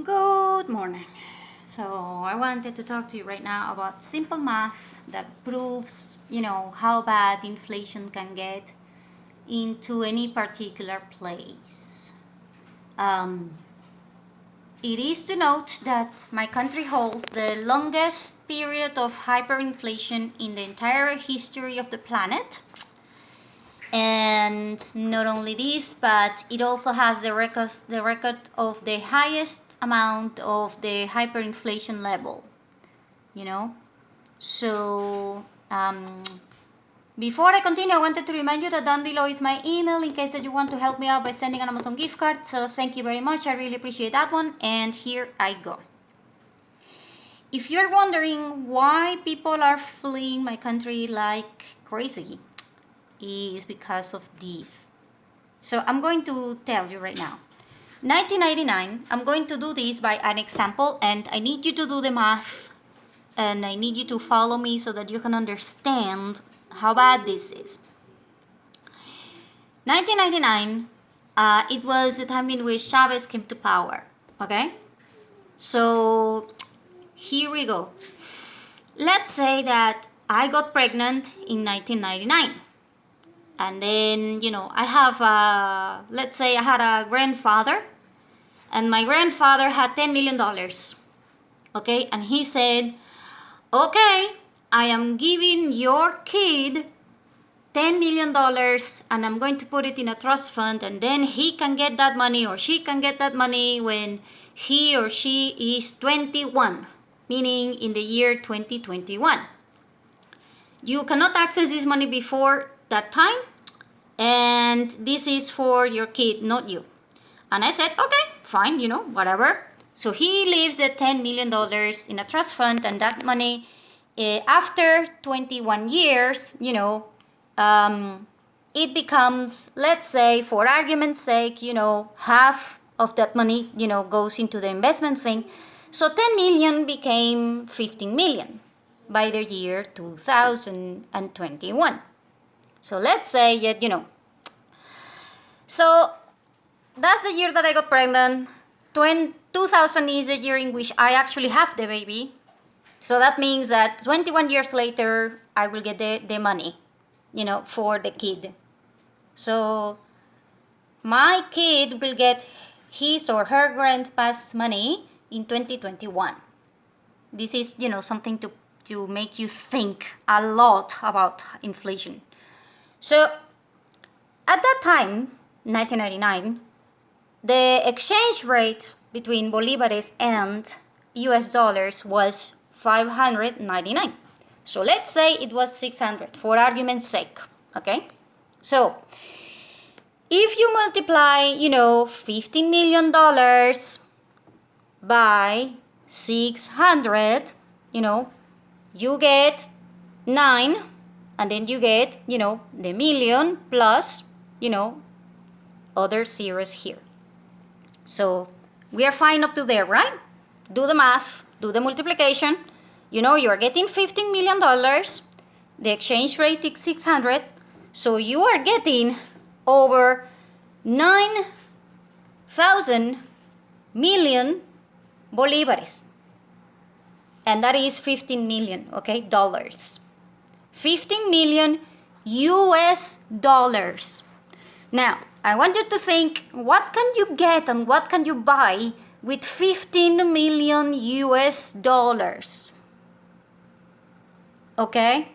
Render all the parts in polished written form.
Good morning. So I wanted to talk to you right now about simple math that proves, how bad inflation can get into any particular place. Um, it is to note that my country holds the longest period of hyperinflation in the entire history of the planet. And not only this, but it also has the record of the highest amount of the hyperinflation level. So before I continue, I wanted to remind you that down below is my email in case that you want to help me out by sending an Amazon gift card. So thank you very much. I really appreciate that one. And here I go. If you're wondering why people are fleeing my country like crazy, is because of this. So I'm going to tell you right now. 1999, I'm going to do this by an example, and I need you to do the math and I need you to follow me so that you can understand how bad this is. 1999, it was the time in which Chavez came to power, okay? So here we go. Let's say that I got pregnant in 1999. And then, I have, let's say I had a grandfather, and my grandfather had $10 million. Okay, and he said, okay, I am giving your kid $10 million and I'm going to put it in a trust fund, and then he can get that money or she can get that money when he or she is 21, meaning in the year 2021. You cannot access this money before that time, and this is for your kid, not you. And I said, okay, fine, whatever. So he leaves the $10 million in a trust fund, and that money, after 21 years, it becomes, let's say, for argument's sake, half of that money, goes into the investment thing. So 10 million became 15 million by the year 2021. So let's say that, So that's the year that I got pregnant. 2000 is the year in which I actually have the baby. So that means that 21 years later, I will get the money, for the kid. So my kid will get his or her grandpa's money in 2021. This is, something to make you think a lot about inflation. So at that time, 1999, the exchange rate between bolívares and US dollars was 599. So let's say it was 600 for argument's sake, okay? So if you multiply, $15 million by 600, you get 9, and then you get, the million plus, other zeros here. So we are fine up to there, right? Do the math, do the multiplication. You're getting $15 million. The exchange rate is 600. So you are getting over 9,000 million bolívares. And that is 15 million, okay, dollars. 15 million US dollars. Now, I want you to think, what can you get and what can you buy with 15 million US dollars? Okay?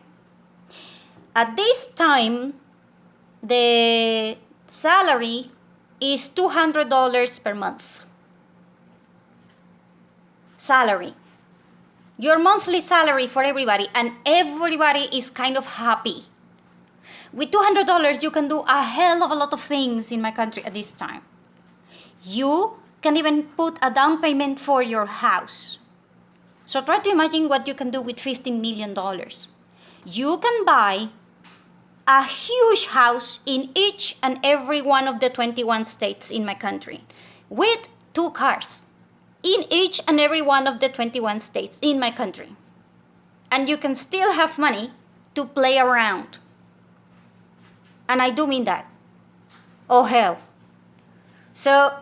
At this time, the salary is $200 per month. Salary. Your monthly salary for everybody, and everybody is kind of happy. With $200, you can do a hell of a lot of things in my country at this time. You can even put a down payment for your house. So try to imagine what you can do with $15 million. You can buy a huge house in each and every one of the 21 states in my country with 2 cars in each and every one of the 21 states in my country. And you can still have money to play around. And I do mean that. Oh hell. So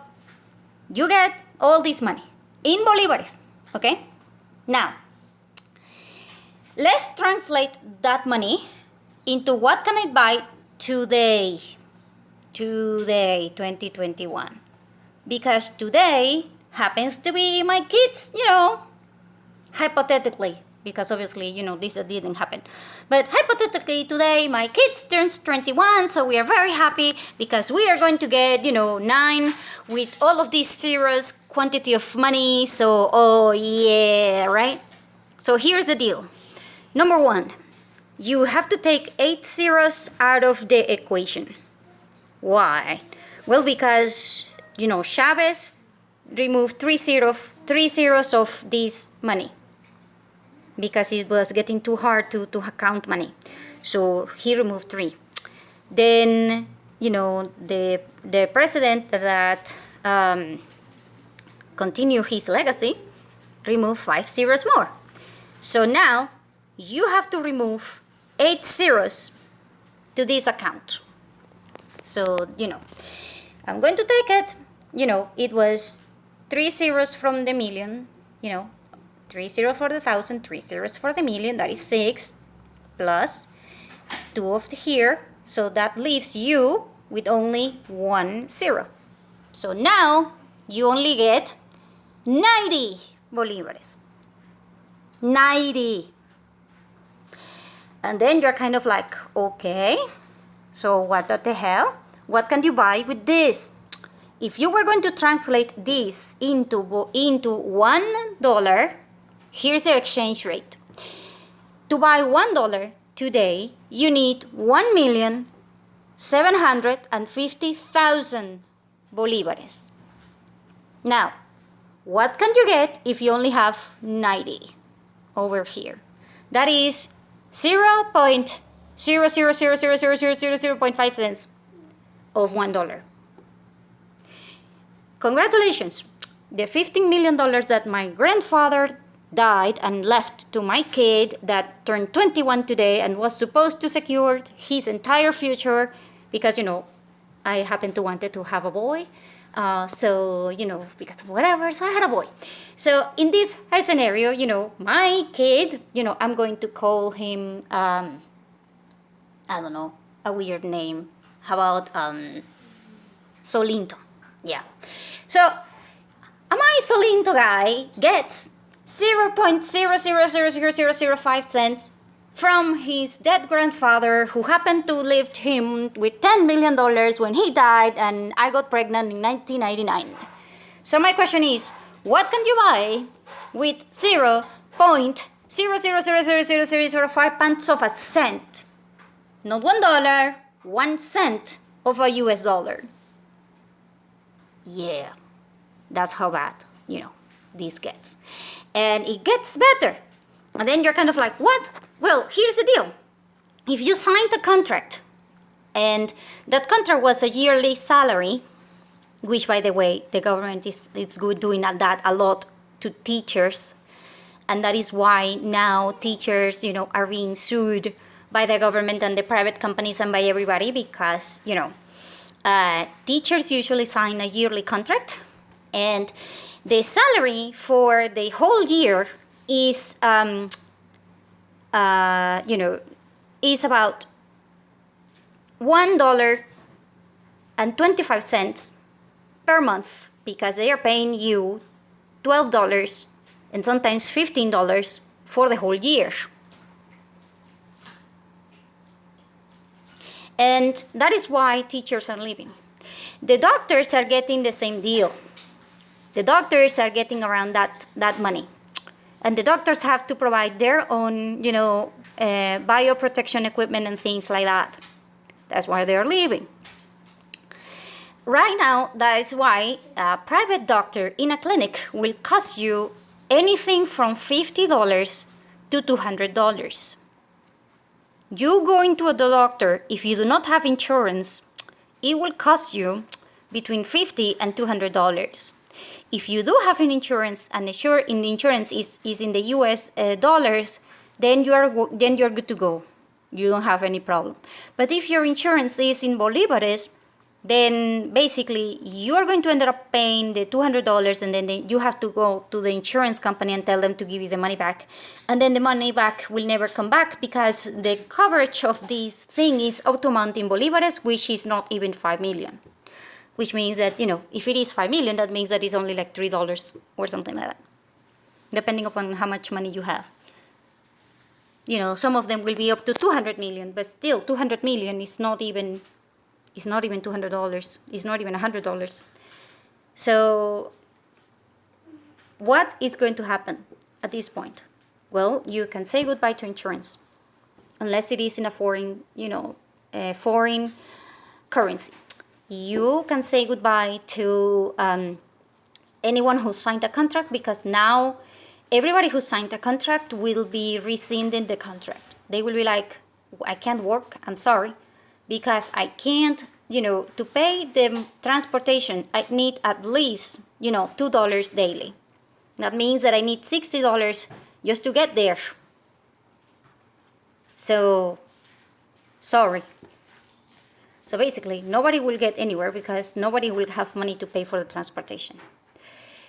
you get all this money. in bolívares, okay? Now, let's translate that money into what can I buy today, 2021. Because today happens to be my kids, hypothetically, because obviously, this didn't happen. But hypothetically, today my kids turns 21, so we are very happy because we are going to get, 9 with all of these zeros, quantity of money. So, oh yeah, right? So here's the deal. Number 1, you have to take 8 zeros out of the equation. Why? Well, because, Chavez removed 3 zeros of this money because it was getting too hard to count money. So he removed 3. Then, the president that continued his legacy removed 5 zeros more. So now you have to remove 8 zeros to this account. So, I'm going to take it. It was 3 zeros from the million, 3 zeros for the 1,000, 3 zeros for the million, that is 6, plus 2 of here. So that leaves you with only 1 zero. So now you only get 90 bolívares. 90. And then you're kind of like, okay, so what the hell? What can you buy with this? If you were going to translate this into $1, here's the exchange rate. To buy $1 today, you need 1,750,000 bolívares. Now, what can you get if you only have 90 over here? That is 0.0000000.5 cents of $1. Congratulations! The $15 million that my grandfather died and left to my kid that turned 21 today and was supposed to secure his entire future because, I happen to wanted to have a boy. So, because of whatever, so I had a boy. So in this scenario, my kid, I'm going to call him, I don't know, a weird name. How about Solinto? Yeah. So my Solinto guy gets 0.0000005 cents from his dead grandfather who happened to leave him with $10 million when he died and I got pregnant in 1999. So my question is, what can you buy with 0.0000005 pence of a cent? Not $1, 1 cent of a US dollar. Yeah, that's how bad, this gets. And it gets better. And then you're kind of like, what? Well, here's the deal. If you signed a contract, and that contract was a yearly salary, which, by the way, the government is good doing that a lot to teachers, and that is why now teachers, are being sued by the government and the private companies and by everybody because, teachers usually sign a yearly contract, and the salary for the whole year is, is about $1.25 per month because they are paying you $12 and sometimes $15 for the whole year. And that is why teachers are leaving. The doctors are getting the same deal. The doctors are getting around that money. And the doctors have to provide their own, bioprotection equipment and things like that. That's why they're leaving. Right now, that is why a private doctor in a clinic will cost you anything from $50 to $200. You going to the doctor, if you do not have insurance, it will cost you between $50 and $200. If you do have an insurance, and the insurance is in the US dollars, then you're good to go. You don't have any problem. But if your insurance is in bolívares, then basically you are going to end up paying the $200, and then you have to go to the insurance company and tell them to give you the money back, and then the money back will never come back because the coverage of this thing is auto amount in bolivares, which is not even 5 million, which means that, you know, if it is 5 million, that means that it's only like $3 or something like that, depending upon how much money you have. You know, some of them will be up to 200 million, but still 200 million is not even $200. It's not even $100. So what is going to happen at this point? Well, you can say goodbye to insurance, unless it is in a foreign, foreign currency. You can say goodbye to anyone who signed a contract, because now everybody who signed a contract will be rescinding the contract. They will be like, I can't work, I'm sorry, because I can't, to pay the transportation, I need at least, $2 daily. That means that I need $60 just to get there. So, sorry. So basically, nobody will get anywhere because nobody will have money to pay for the transportation.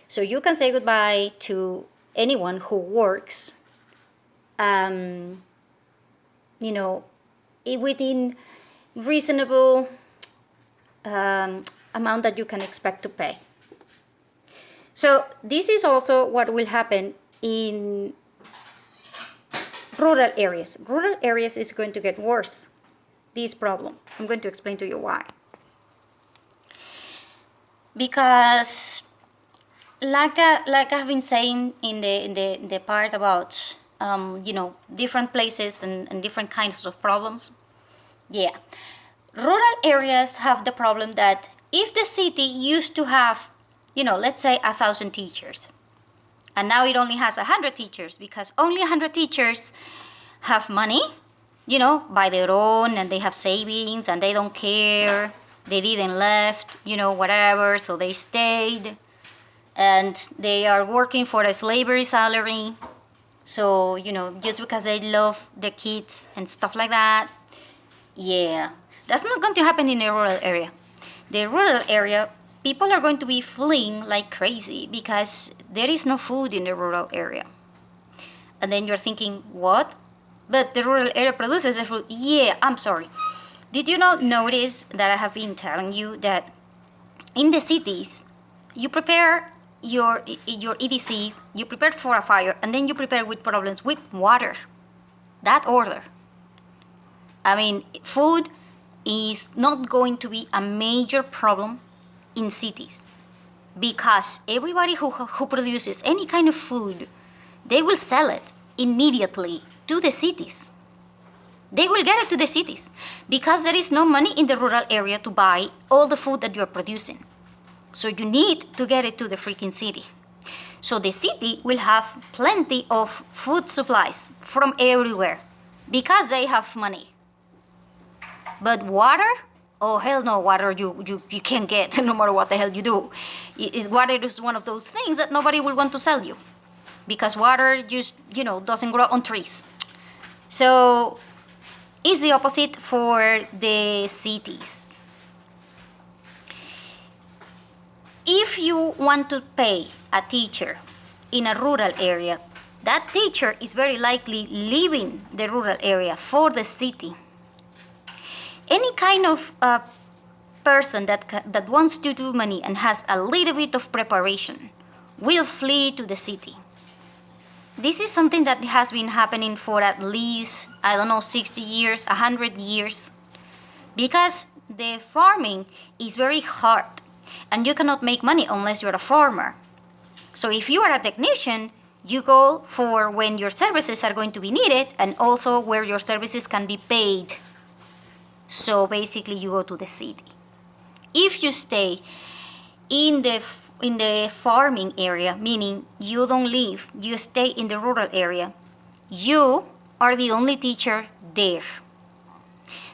So you can say goodbye to anyone who works, within reasonable amount that you can expect to pay. So this is also what will happen in rural areas. Rural areas is going to get worse, this problem. I'm going to explain to you why. Because like I've been saying in the part about different places and different kinds of problems. Yeah. Rural areas have the problem that if the city used to have, let's say 1,000 teachers, and now it only has 100 teachers because only 100 teachers have money, by their own, and they have savings and they don't care. They didn't left, whatever, so they stayed, and they are working for a slavery salary. So, just because they love the kids and stuff like that. Yeah, that's not going to happen in a rural area. The rural area, people are going to be fleeing like crazy because there is no food in the rural area. And then you're thinking, what? But the rural area produces the food. Yeah, I'm sorry. Did you not notice that I have been telling you that in the cities, you prepare your EDC, you prepare for a fire, and then you prepare with problems with water. That order. I mean, food is not going to be a major problem in cities because everybody who produces any kind of food, they will sell it immediately to the cities. They will get it to the cities because there is no money in the rural area to buy all the food that you're producing. So you need to get it to the freaking city. So the city will have plenty of food supplies from everywhere because they have money. But water? Oh, hell no, water you can't get no matter what the hell you do. Water is one of those things that nobody will want to sell you because water just, doesn't grow on trees. So it's the opposite for the cities. If you want to pay a teacher in a rural area, that teacher is very likely leaving the rural area for the city. Any kind of person that wants to do money and has a little bit of preparation will flee to the city. This is something that has been happening for at least, 60 years, 100 years, because the farming is very hard and you cannot make money unless you're a farmer. So if you are a technician, you go for when your services are going to be needed and also where your services can be paid. So basically you go to the city. If you stay in the farming area, meaning you don't leave, you stay in the rural area, you are the only teacher there.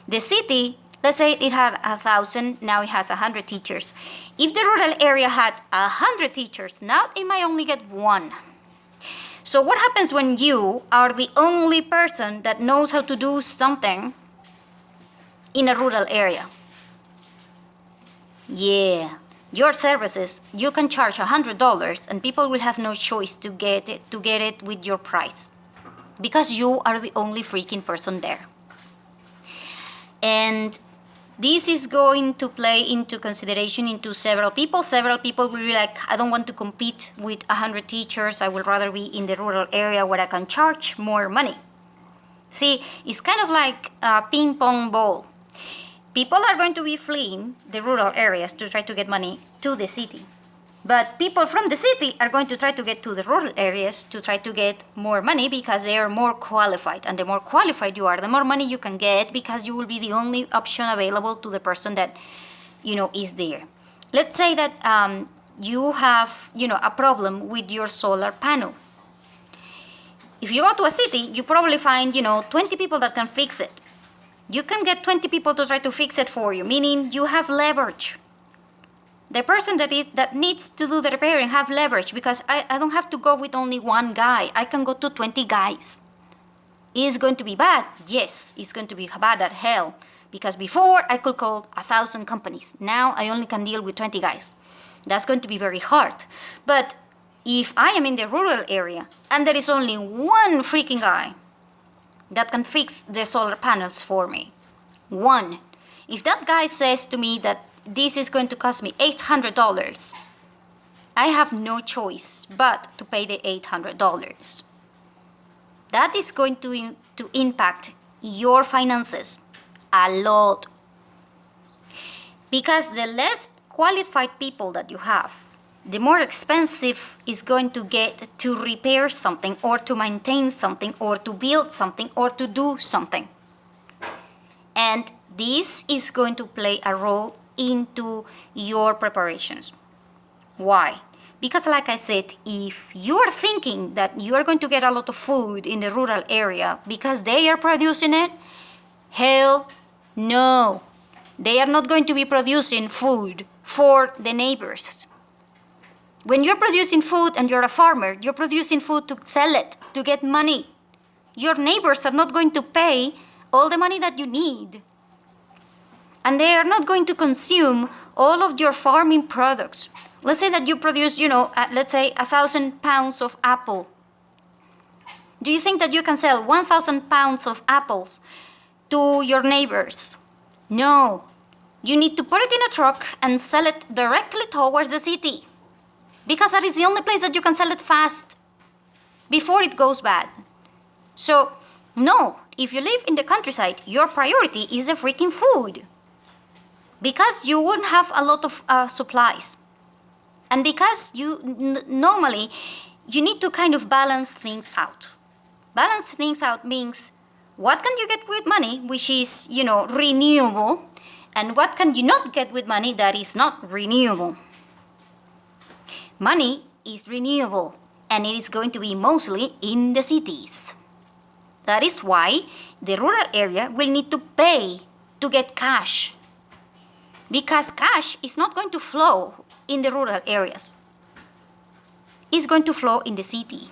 The city, let's say it had 1,000, now it has 100 teachers. If the rural area had 100 teachers, now it might only get 1. So what happens when you are the only person that knows how to do something in a rural area? Yeah, your services, you can charge $100 and people will have no choice to get it with your price because you are the only freaking person there. And this is going to play into consideration into several people. Several people will be like, I don't want to compete with 100 teachers. I would rather be in the rural area where I can charge more money. See, it's kind of like a ping pong ball. People are going to be fleeing the rural areas to try to get money to the city. But people from the city are going to try to get to the rural areas to try to get more money because they are more qualified. And the more qualified you are, the more money you can get because you will be the only option available to the person that, is there. Let's say that you have, a problem with your solar panel. If you go to a city, you probably find, 20 people that can fix it. You can get 20 people to try to fix it for you, meaning you have leverage. The person that needs to do the repairing have leverage because I don't have to go with only one guy. I can go to 20 guys. Is it going to be bad? Yes, it's going to be bad as hell. Because before I could call 1,000 companies. Now I only can deal with 20 guys. That's going to be very hard. But if I am in the rural area and there is only one freaking guy that can fix the solar panels for me, one. If that guy says to me that this is going to cost me $800, I have no choice but to pay the $800. That is going to impact your finances a lot. Because the less qualified people that you have, the more expensive it's going to get to repair something or to maintain something or to build something or to do something. And this is going to play a role into your preparations. Why? Because like I said, if you are thinking that you are going to get a lot of food in the rural area because they are producing it, hell no. They are not going to be producing food for the neighbors. When you're producing food and you're a farmer, you're producing food to sell it, to get money. Your neighbors are not going to pay all the money that you need. And they are not going to consume all of your farming products. Let's say that you produce, let's say 1,000 pounds of apple. Do you think that you can sell 1,000 pounds of apples to your neighbors? No. You need to put it in a truck and sell it directly towards the city. Because that is the only place that you can sell it fast before it goes bad. So, no, if you live in the countryside, your priority is the freaking food. Because you won't have a lot of supplies. And because normally, you need to kind of balance things out. Balance things out means, what can you get with money, which is, renewable, and what can you not get with money that is not renewable? Money is renewable, and it is going to be mostly in the cities. That is why the rural area will need to pay to get cash. Because cash is not going to flow in the rural areas. It's going to flow in the city,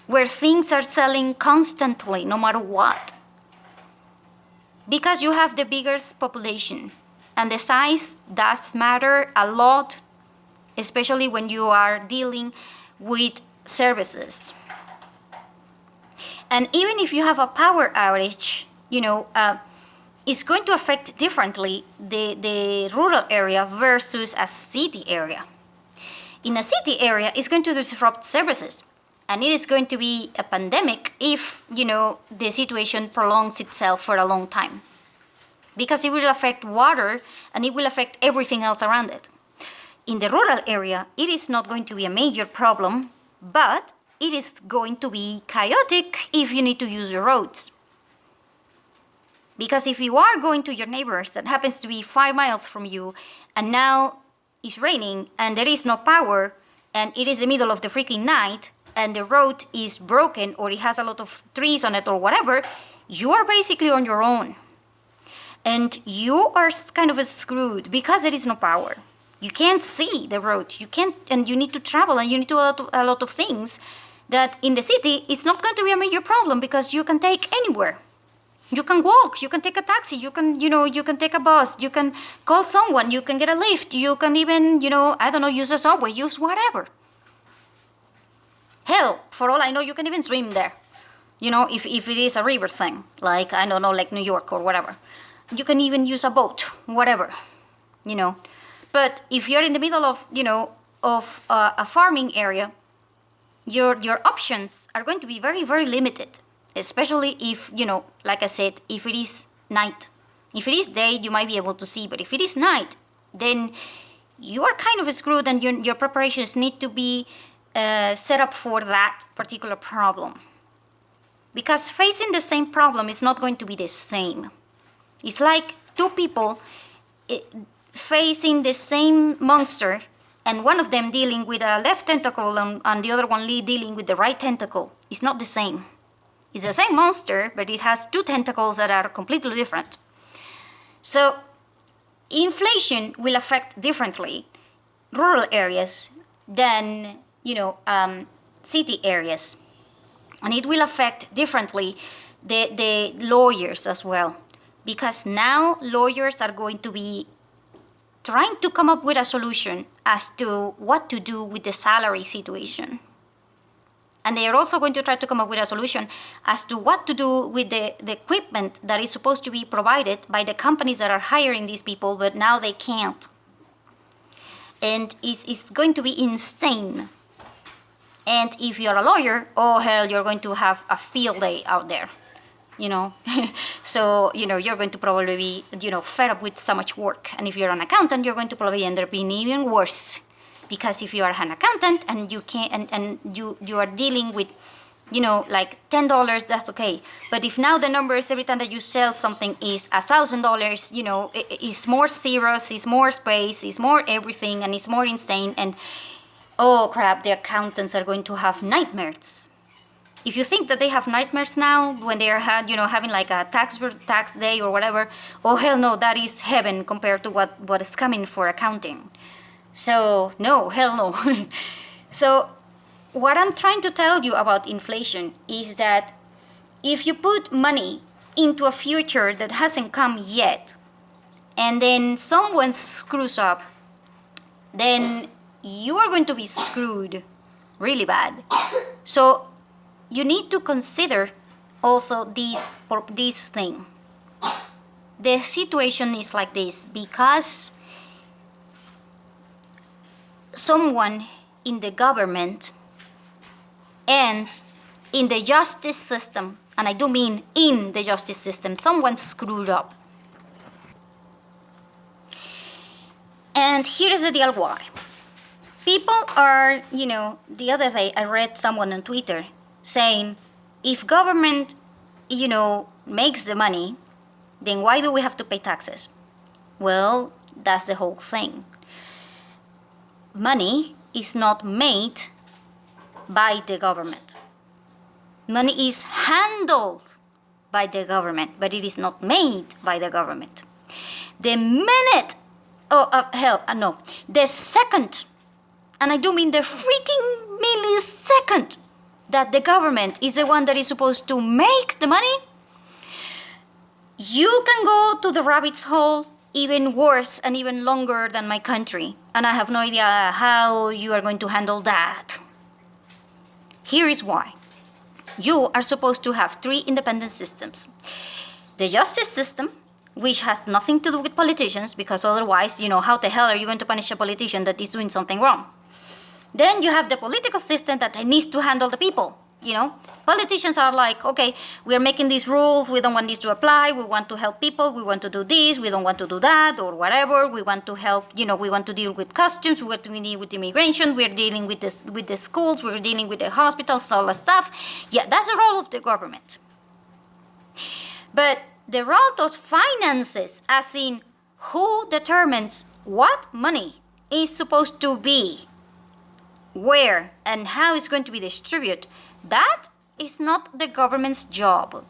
where things are selling constantly, no matter what. Because you have the biggest population, and the size does matter a lot, especially when you are dealing with services. And even if you have a power outage, it's going to affect differently the rural area versus a city area. In a city area, it's going to disrupt services. And it is going to be a pandemic if, the situation prolongs itself for a long time. Because it will affect water and it will affect everything else around it. In the rural area, it is not going to be a major problem, but it is going to be chaotic if you need to use your roads. Because if you are going to your neighbors that happens to be 5 miles from you, and now it's raining and there is no power, and it is the middle of the freaking night, and the road is broken or it has a lot of trees on it or whatever, you are basically on your own. And you are kind of screwed because there is no power. You can't see the road. You can't, and you need to travel, and you need to do a lot of things that in the city, it's not going to be a major problem because you can take anywhere. You can walk, you can take a taxi, you can, you can take a bus, you can call someone, you can get a lift, you can even, I don't know, use a subway, use whatever. Hell, for all I know, you can even swim there. If it is a river thing, like, I don't know, like New York or whatever. You can even use a boat, whatever, But if you're in the middle of, of a farming area, your options are going to be very, very limited. Especially if, like I said, if it is night. If it is day, you might be able to see, but if it is night, then you are kind of screwed, and your preparations need to be set up for that particular problem. Because facing the same problem is not going to be the same. It's like two people facing the same monster, and one of them dealing with a left tentacle and the other one dealing with the right tentacle. It's not the same. It's the same monster, but it has two tentacles that are completely different. So, inflation will affect differently rural areas than, city areas. And it will affect differently the lawyers as well. Because now lawyers are going to be trying to come up with a solution as to what to do with the salary situation. And they are also going to try to come up with a solution as to what to do with the equipment that is supposed to be provided by the companies that are hiring these people, but now they can't. And it's going to be insane. And if you're a lawyer, oh hell, you're going to have a field day out there, So, you're going to probably be, fed up with so much work. And if you're an accountant, you're going to probably end up being even worse. Because if you are an accountant and you can't, and you are dealing with, like $10, that's okay. But if now the numbers every time that you sell something is $1,000, it's more zeros, it's more space, it's more everything, and it's more insane. And oh crap, the accountants are going to have nightmares. If you think that they have nightmares now when they are having like a tax day or whatever, oh hell no, that is heaven compared to what is coming for accounting. So, no, hell no. So, what I'm trying to tell you about inflation is that if you put money into a future that hasn't come yet, and then someone screws up, then you are going to be screwed really bad. So, you need to consider also this thing. The situation is like this because someone in the government and in the justice system, and I do mean in the justice system, someone screwed up. And here is the deal why. People are, the other day I read someone on Twitter saying, if government, makes the money, then why do we have to pay taxes? Well, that's the whole thing. Money is not made by the government. Money is handled by the government, but it is not made by the government. The minute, the second, and I do mean the freaking millisecond, that the government is the one that is supposed to make the money, you can go to the rabbit's hole even worse and even longer than my country. And I have no idea how you are going to handle that. Here is why. You are supposed to have three independent systems. The justice system, which has nothing to do with politicians, because otherwise, how the hell are you going to punish a politician that is doing something wrong? Then you have the political system that needs to handle the people. Politicians are like, okay, we are making these rules, we don't want this to apply, we want to help people, we want to do this, we don't want to do that, or whatever, we want to help, we want to deal with customs, we want to deal with immigration, we're dealing with this, with the schools, we're dealing with the hospitals, all that stuff. Yeah, that's the role of the government. But the role of finances, as in who determines what money is supposed to be, where, and how it's going to be distributed, that is not the government's job.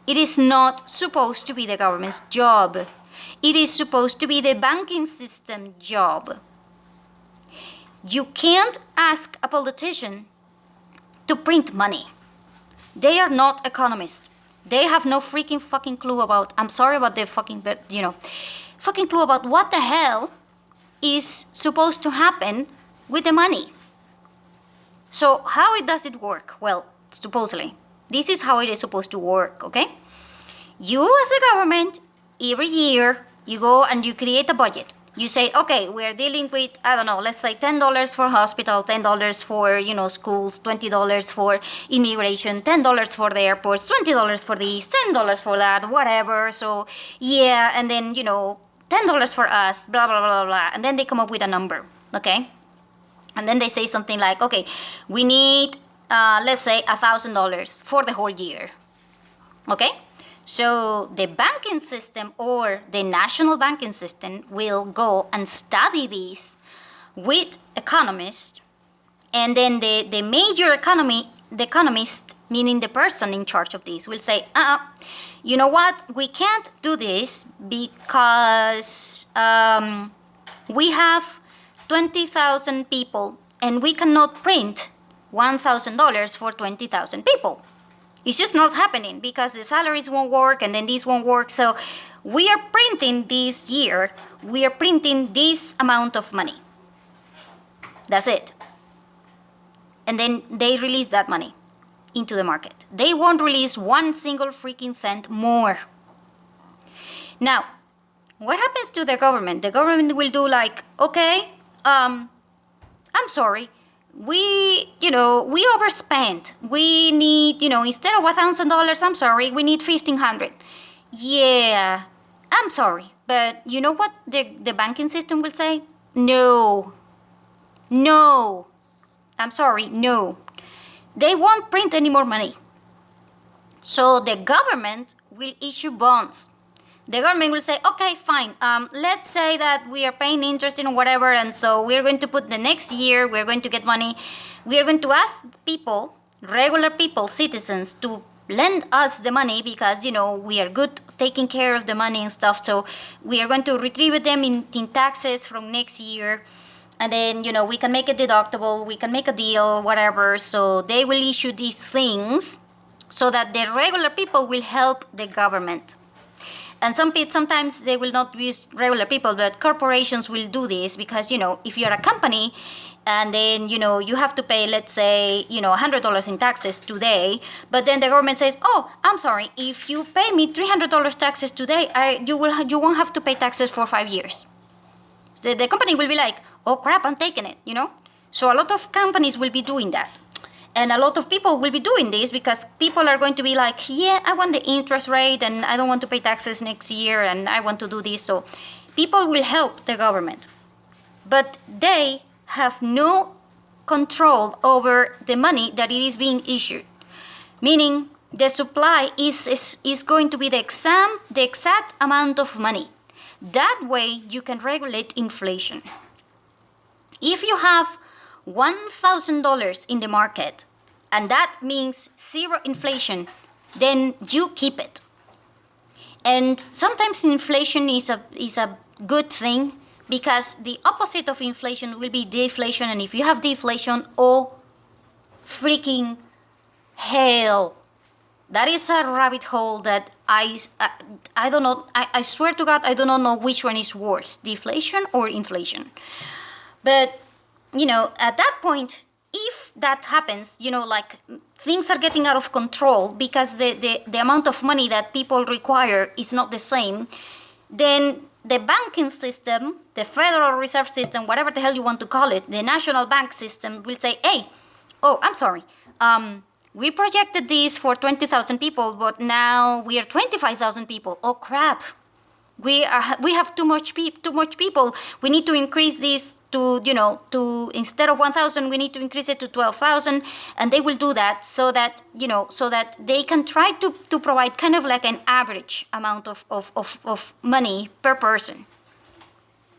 It is not supposed to be the government's job. It is supposed to be the banking system job. You can't ask a politician to print money. They are not economists. They have no freaking fucking clue about, I'm sorry about the fucking, but fucking clue about what the hell is supposed to happen with the money. So how does it work? Well, supposedly, this is how it is supposed to work, okay? You as a government, every year, you go and you create a budget. You say, okay, we're dealing with, I don't know, let's say $10 for hospital, $10 for, schools, $20 for immigration, $10 for the airports, $20 for this, $10 for that, whatever. So, yeah, and then, $10 for us, blah, blah, blah, blah. And then they come up with a number, okay? And then they say something like, okay, we need, let's say, $1,000 for the whole year, okay? So the banking system or the national banking system will go and study this with economists, and then the major the economist, meaning the person in charge of this, will say, you know what, we can't do this because we have 20,000 people and we cannot print $1,000 for 20,000 people. It's just not happening because the salaries won't work and then this won't work. So we are printing this year, we are printing this amount of money. That's it. And then they release that money into the market. They won't release one single freaking cent more. Now, what happens to the government? The government will do like, okay, I'm sorry. We overspent. We need, instead of $1,000, I'm sorry, we need 1,500. Yeah, I'm sorry. But you know what the banking system will say? No. I'm sorry, no. They won't print any more money. So the government will issue bonds. The government will say, okay, fine, let's say that we are paying interest in whatever, and so we're going to put the next year, we're going to get money. We are going to ask people, regular people, citizens, to lend us the money because, we are good taking care of the money and stuff. So we are going to retrieve them in taxes from next year. And then, we can make it deductible, we can make a deal, whatever. So they will issue these things so that the regular people will help the government. And sometimes they will not use regular people, but corporations will do this because, if you're a company and then, you have to pay, let's say, $100 in taxes today, but then the government says, oh, I'm sorry, if you pay me $300 taxes today, you won't have to pay taxes for 5 years. So the company will be like, oh crap, I'm taking it, So a lot of companies will be doing that. And a lot of people will be doing this because people are going to be like, yeah, I want the interest rate and I don't want to pay taxes next year and I want to do this. So people will help the government. But they have no control over the money that it is being issued. Meaning the supply is going to be the exact amount of money. That way you can regulate inflation. If you have $1,000 in the market, and that means zero inflation, then you keep it. And sometimes inflation is a good thing because the opposite of inflation will be deflation, and if you have deflation, oh freaking hell. That is a rabbit hole that I don't know, I swear to God, I do not know which one is worse, deflation or inflation. But at that point, if that happens, like things are getting out of control because the amount of money that people require is not the same, then the banking system, the Federal Reserve System, whatever the hell you want to call it, the national bank system will say, hey, oh, I'm sorry, we projected this for 20,000 people, but now we are 25,000 people. Oh crap. We have too much people. We need to increase this to instead of 1,000, we need to increase it to 12,000, and they will do that so that they can try to provide kind of like an average amount of money per person,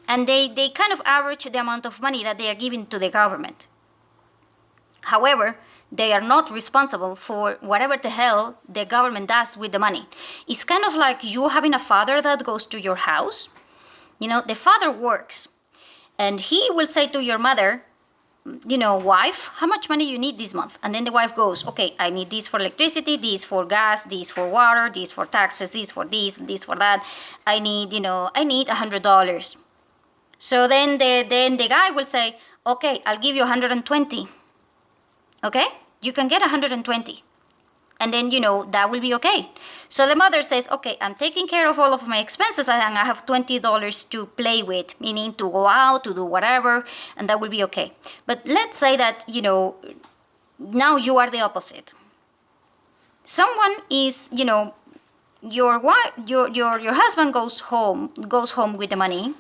and they kind of average the amount of money that they are giving to the government. However, they are not responsible for whatever the hell the government does with the money. It's kind of like you having a father that goes to your house. The father works, and he will say to your mother, wife, how much money you need this month? And then the wife goes, okay, I need this for electricity, this for gas, this for water, this for taxes, this for this for that. I need $100. So then the guy will say, okay, I'll give you 120. Okay? You can get 120. And then, that will be okay. So the mother says, okay, I'm taking care of all of my expenses and I have $20 to play with, meaning to go out, to do whatever, and that will be okay. But let's say that, now you are the opposite. Someone is, your wife, your husband goes home with the money,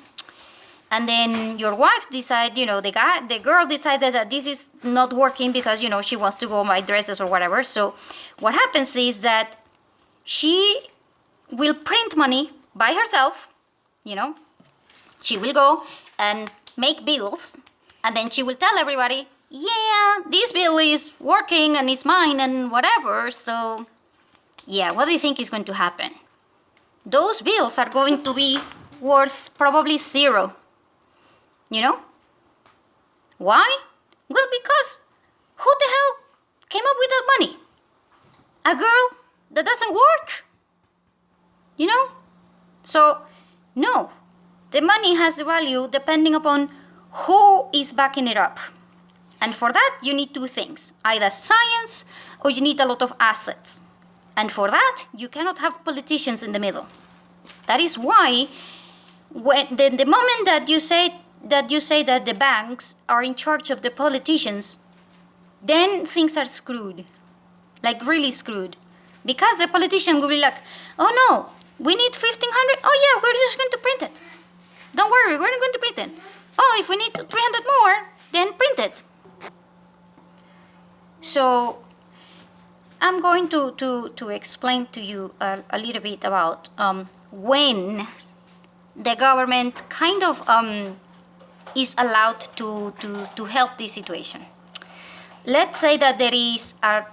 and then your wife decide, the girl decided that this is not working because, she wants to go buy dresses or whatever. So what happens is that she will print money by herself, she will go and make bills, and then she will tell everybody, yeah, this bill is working and it's mine and whatever. So yeah, what do you think is going to happen? Those bills are going to be worth probably zero. Why? Well, because who the hell came up with that money? A girl that doesn't work? So, no. The money has value depending upon who is backing it up. And for that, you need two things. Either science or you need a lot of assets. And for that, you cannot have politicians in the middle. That is why when the moment that you say that the banks are in charge of the politicians, then things are screwed, like really screwed, because the politician will be like, oh no, we need 1,500. Oh yeah, we're just going to print it. Don't worry, we're going to print it. Oh, if we need 300 more, then print it. So I'm going to explain to you a little bit about when the government kind of is allowed to help this situation. Let's say that there is a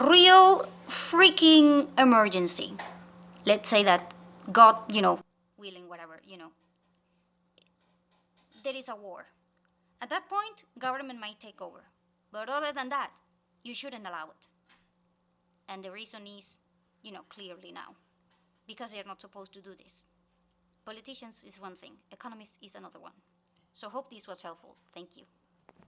real freaking emergency. Let's say that God, willing, whatever, there is a war. At that point, government might take over. But other than that, you shouldn't allow it. And the reason is, clearly now. Because they're not supposed to do this. Politicians is one thing, economists is another one. So hope this was helpful. Thank you.